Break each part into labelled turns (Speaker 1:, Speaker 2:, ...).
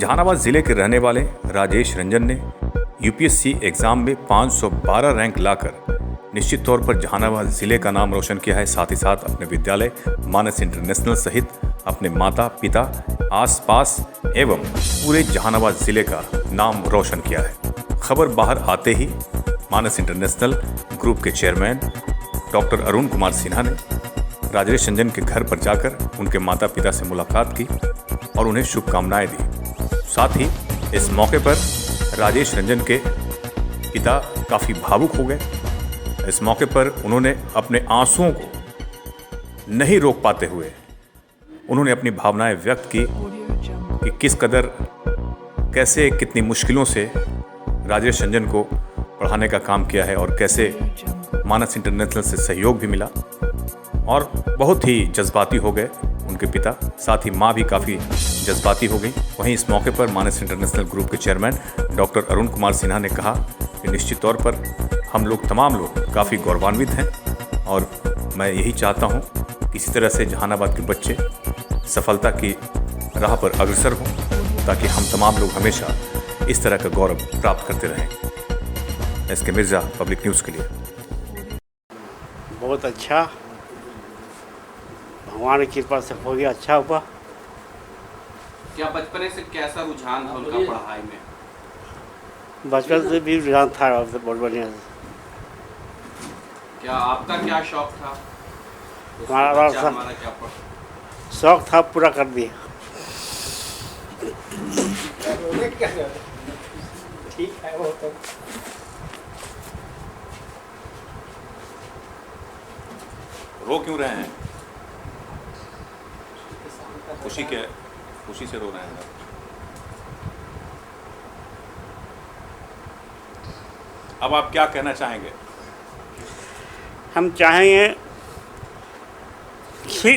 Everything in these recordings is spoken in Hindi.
Speaker 1: जहानाबाद जिले के रहने वाले राजेश रंजन ने यूपीएससी एग्जाम में 512 रैंक लाकर निश्चित तौर पर जहानाबाद जिले का नाम रोशन किया है। साथ ही साथ अपने विद्यालय मानस इंटरनेशनल सहित अपने माता पिता, आसपास एवं पूरे जहानाबाद जिले का नाम रोशन किया है। खबर बाहर आते ही मानस इंटरनेशनल ग्रुप के चेयरमैन डॉक्टर अरुण कुमार सिन्हा ने राजेश रंजन के घर पर जाकर उनके माता पिता से मुलाकात की और उन्हें शुभकामनाएं दी। साथ ही इस मौके पर राजेश रंजन के पिता काफ़ी भावुक हो गए। इस मौके पर उन्होंने अपने आंसुओं को नहीं रोक पाते हुए उन्होंने अपनी भावनाएं व्यक्त की कि किस कदर कैसे कितनी मुश्किलों से राजेश रंजन को पढ़ाने का काम किया है और कैसे मानस इंटरनेशनल से सहयोग भी मिला और बहुत ही जज्बाती हो गए उनके पिता। साथ ही माँ भी काफ़ी जज्बाती हो गई। वहीं इस मौके पर मानस इंटरनेशनल ग्रुप के चेयरमैन डॉक्टर अरुण कुमार सिन्हा ने कहा कि निश्चित तौर पर हम लोग तमाम लोग काफ़ी गौरवान्वित हैं और मैं यही चाहता हूं कि इसी तरह से जहानाबाद के बच्चे सफलता की राह पर अग्रसर हों ताकि हम तमाम लोग हमेशा इस तरह का गौरव प्राप्त करते रहें। एसके मिर्ज़ा, पब्लिक न्यूज़ के लिए।
Speaker 2: बहुत अच्छा, भगवान की कृपा से हो गया, अच्छा हुआ।
Speaker 3: क्या बचपन से कैसा रुझान था उनका पढ़ाई में?
Speaker 2: बचपन से भी रुझान था बहुत बढ़िया से।
Speaker 3: क्या आपका क्या शौक था?
Speaker 2: हमारा
Speaker 3: क्या
Speaker 2: शौक था, पूरा कर दिया। ठीक है वो तो।
Speaker 1: रो क्यों रहे हैं? खुशी से रो रहे हैं। अब आप क्या कहना चाहेंगे?
Speaker 2: हम चाहेंगे कि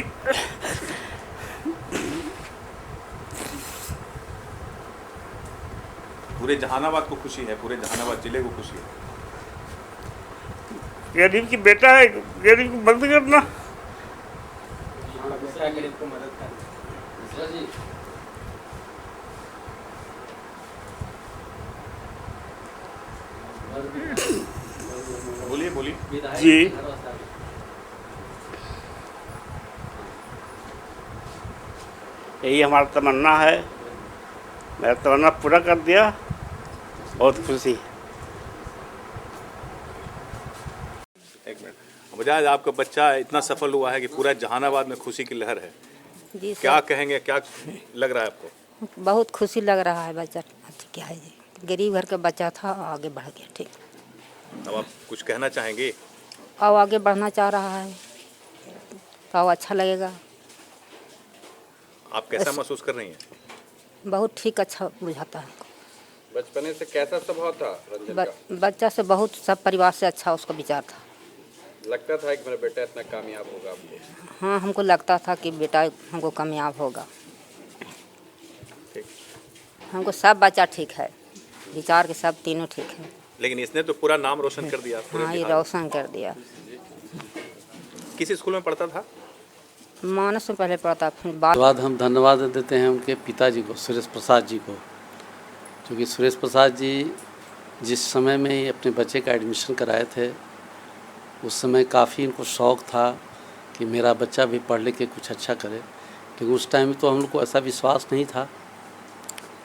Speaker 1: पूरे जहानाबाद को खुशी है, पूरे जहानाबाद जिले को खुशी है।
Speaker 2: गरीब की बेटा है, गरीब को मदद करना।
Speaker 3: गरीब को मदद करना। बोलिए
Speaker 2: जी, यही हमारा तमन्ना है। मेरा तमन्ना पूरा कर दिया, बहुत खुशी।
Speaker 1: एक मिनट, बजाज आपका बच्चा इतना सफल हुआ है कि पूरा जहानाबाद में खुशी की लहर है।
Speaker 4: जी सर।
Speaker 1: क्या कहेंगे, क्या लग रहा है आपको?
Speaker 4: बहुत खुशी लग रहा है। बच्चा क्या है जी, गरीब घर का बच्चा था, आगे बढ़ गया। ठीक,
Speaker 1: अब आप कुछ कहना चाहेंगे?
Speaker 4: अब आगे बढ़ना चाह रहा है तो अच्छा लगेगा।
Speaker 1: आप कैसा महसूस कर रही हैं?
Speaker 4: बहुत ठीक, अच्छा बुझाता है।
Speaker 3: बचपन से कैसा स्वभाव था रंजन का?
Speaker 4: बच्चा से बहुत, सब परिवार से अच्छा उसका विचार था।
Speaker 3: लगता था कि मेरा बेटा इतना कामयाब होगा आपको?
Speaker 4: हाँ, हमको लगता था कि बेटा हमको कामयाब होगा। हमको सब बच्चा ठीक है, विचार के सब तीनों ठीक है।
Speaker 1: लेकिन इसने तो पूरा नाम रोशन कर दिया।
Speaker 4: हाँ, ये रोशन कर दिया।
Speaker 1: किस स्कूल में पढ़ता था?
Speaker 4: मानस में पहले पढ़ता, फिर
Speaker 5: बाद हम धन्यवाद देते हैं उनके पिताजी को, सुरेश प्रसाद जी को। क्योंकि सुरेश प्रसाद जी जिस समय में ये अपने बच्चे का एडमिशन कराए थे, उस समय काफ़ी इनको शौक़ था कि मेरा बच्चा भी पढ़ लिख के कुछ अच्छा करे। लेकिन उस टाइम में तो हम लोग को ऐसा विश्वास नहीं था।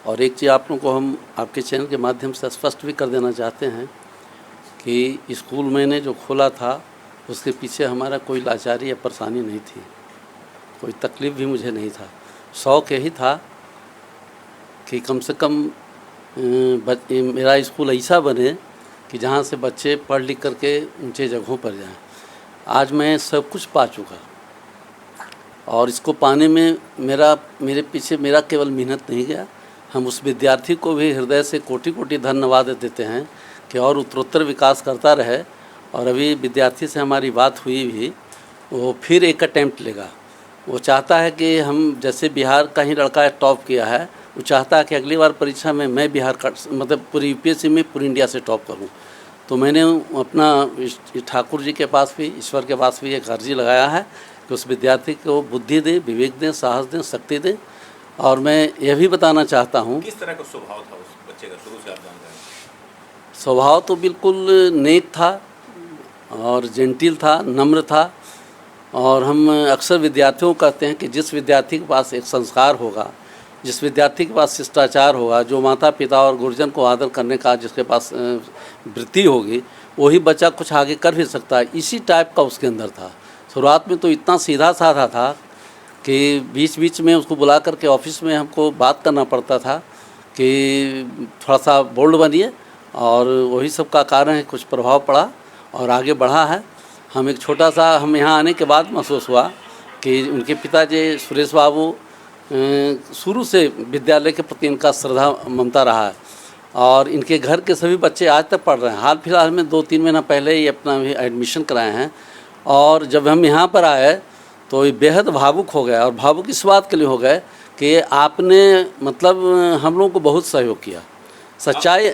Speaker 5: और एक चीज़ आप लोग को हम आपके चैनल के माध्यम से स्पष्ट भी कर देना चाहते हैं कि स्कूल मैंने जो खोला था उसके पीछे हमारा कोई लाचारी या परेशानी नहीं थी, कोई तकलीफ़ भी मुझे नहीं था। शौक़ यही था कि कम से कम मेरा स्कूल ऐसा बने कि जहाँ से बच्चे पढ़ लिख करके ऊंचे जगहों पर जाएं। आज मैं सब कुछ पा चुका और इसको पाने में मेरे पीछे मेरा केवल मेहनत नहीं गया। हम उस विद्यार्थी को भी हृदय से कोटि कोटि धन्यवाद देते हैं कि और उत्तरोत्तर विकास करता रहे। और अभी विद्यार्थी से हमारी बात हुई भी, वो फिर एक अटेम्प्ट लेगा। वो चाहता है कि हम जैसे बिहार का ही लड़का टॉप किया है, वो चाहता है कि अगली बार परीक्षा में मैं बिहार का मतलब पूरी यूपीएससी में पूरी इंडिया से टॉप करूं। तो मैंने अपना ठाकुर जी के पास भी, ईश्वर के पास भी एक अर्जी लगाया है कि उस विद्यार्थी को बुद्धि दें, विवेक दें, साहस दें, शक्ति दें और मैं यह भी बताना चाहता हूँ,
Speaker 1: किस तरह का स्वभाव था उस बच्चे का, शुरू से आप जान रहे हैं?
Speaker 5: स्वभाव तो बिल्कुल नेक था और जेंटिल था, नम्र था। और हम अक्सर विद्यार्थियों को कहते हैं कि जिस विद्यार्थी के पास एक संस्कार होगा, जिस विद्यार्थी के पास शिष्टाचार होगा, जो माता पिता और गुरुजन को आदर करने का जिसके पास वृत्ति होगी, वही बच्चा कुछ आगे कर भी सकता है। इसी टाइप का उसके अंदर था। शुरुआत में तो इतना सीधा साधा था कि बीच बीच में उसको बुला करके ऑफिस में हमको बात करना पड़ता था कि थोड़ा सा बोल्ड बनिए, और वही सब का कारण है कुछ प्रभाव पड़ा और आगे बढ़ा है। हम एक छोटा सा, हम यहाँ आने के बाद महसूस हुआ कि उनके पिताजी सुरेश बाबू शुरू से विद्यालय के प्रति इनका श्रद्धा ममता रहा है और इनके घर के सभी बच्चे आज तक पढ़ रहे हैं। हाल फिलहाल में 2-3 महीना पहले ही अपना भी एडमिशन कराए हैं। और जब हम यहाँ पर आए तो ये बेहद भावुक हो गए, और भावुक इस बात के लिए हो गए कि आपने मतलब हम लोगों को बहुत सहयोग किया।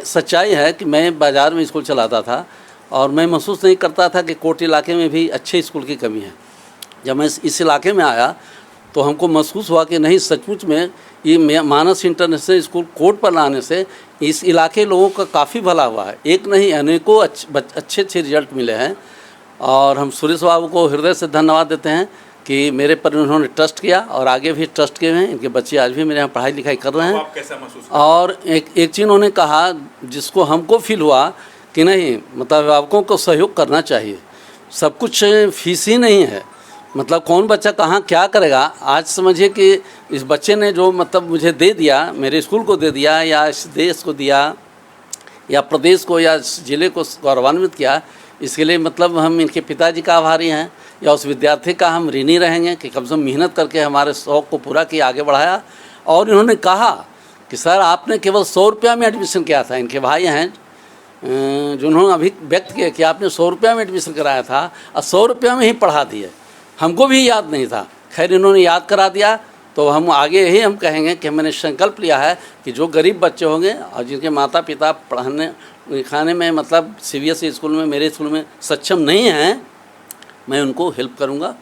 Speaker 5: सच्चाई है कि मैं बाज़ार में स्कूल चलाता था और मैं महसूस नहीं करता था कि कोट इलाके में भी अच्छे स्कूल की कमी है। जब मैं इस इलाके में आया तो हमको महसूस हुआ कि नहीं, सचमुच में ये मानस इंटरनेशनल स्कूल कोट पर लाने से इस इलाके लोगों का काफ़ी भला हुआ है। एक नहीं, अनेकों अच्छे रिजल्ट मिले हैं। और हम सुरेश बाबू को हृदय से धन्यवाद देते हैं कि मेरे पर उन्होंने ट्रस्ट किया और आगे भी ट्रस्ट किए हैं। इनके बच्चे आज भी मेरे यहाँ पढ़ाई लिखाई कर रहे हैं।
Speaker 1: आप कैसा महसूस?
Speaker 5: और एक चीज़ उन्होंने कहा जिसको हमको फील हुआ कि नहीं, मतलब अभिभावकों को सहयोग करना चाहिए। सब कुछ फीस ही नहीं है, मतलब कौन बच्चा कहाँ क्या करेगा। आज समझिए कि इस बच्चे ने जो मतलब मुझे दे दिया, मेरे स्कूल को दे दिया, या इस देश को दिया, या प्रदेश को या ज़िले को गौरवान्वित किया, इसके लिए मतलब हम इनके पिताजी का आभारी हैं, या उस विद्यार्थी का हम ऋणी रहेंगे कि कम से कम मेहनत करके हमारे शौक़ को पूरा किया, आगे बढ़ाया। और इन्होंने कहा कि सर आपने केवल 100 रुपया में एडमिशन किया था। इनके भाई हैं जिन्होंने अभी व्यक्त किया कि आपने 100 रुपया में एडमिशन कराया था और 100 रुपया में ही पढ़ा दिए। हमको भी याद नहीं था, खैर इन्होंने याद करा दिया। तो हम आगे यही हम कहेंगे कि मैंने संकल्प लिया है कि जो गरीब बच्चे होंगे और जिनके माता पिता पढ़ाने लिखाने में मतलब CBSE स्कूल में, मेरे स्कूल में सक्षम नहीं हैं, मैं उनको हेल्प करूंगा।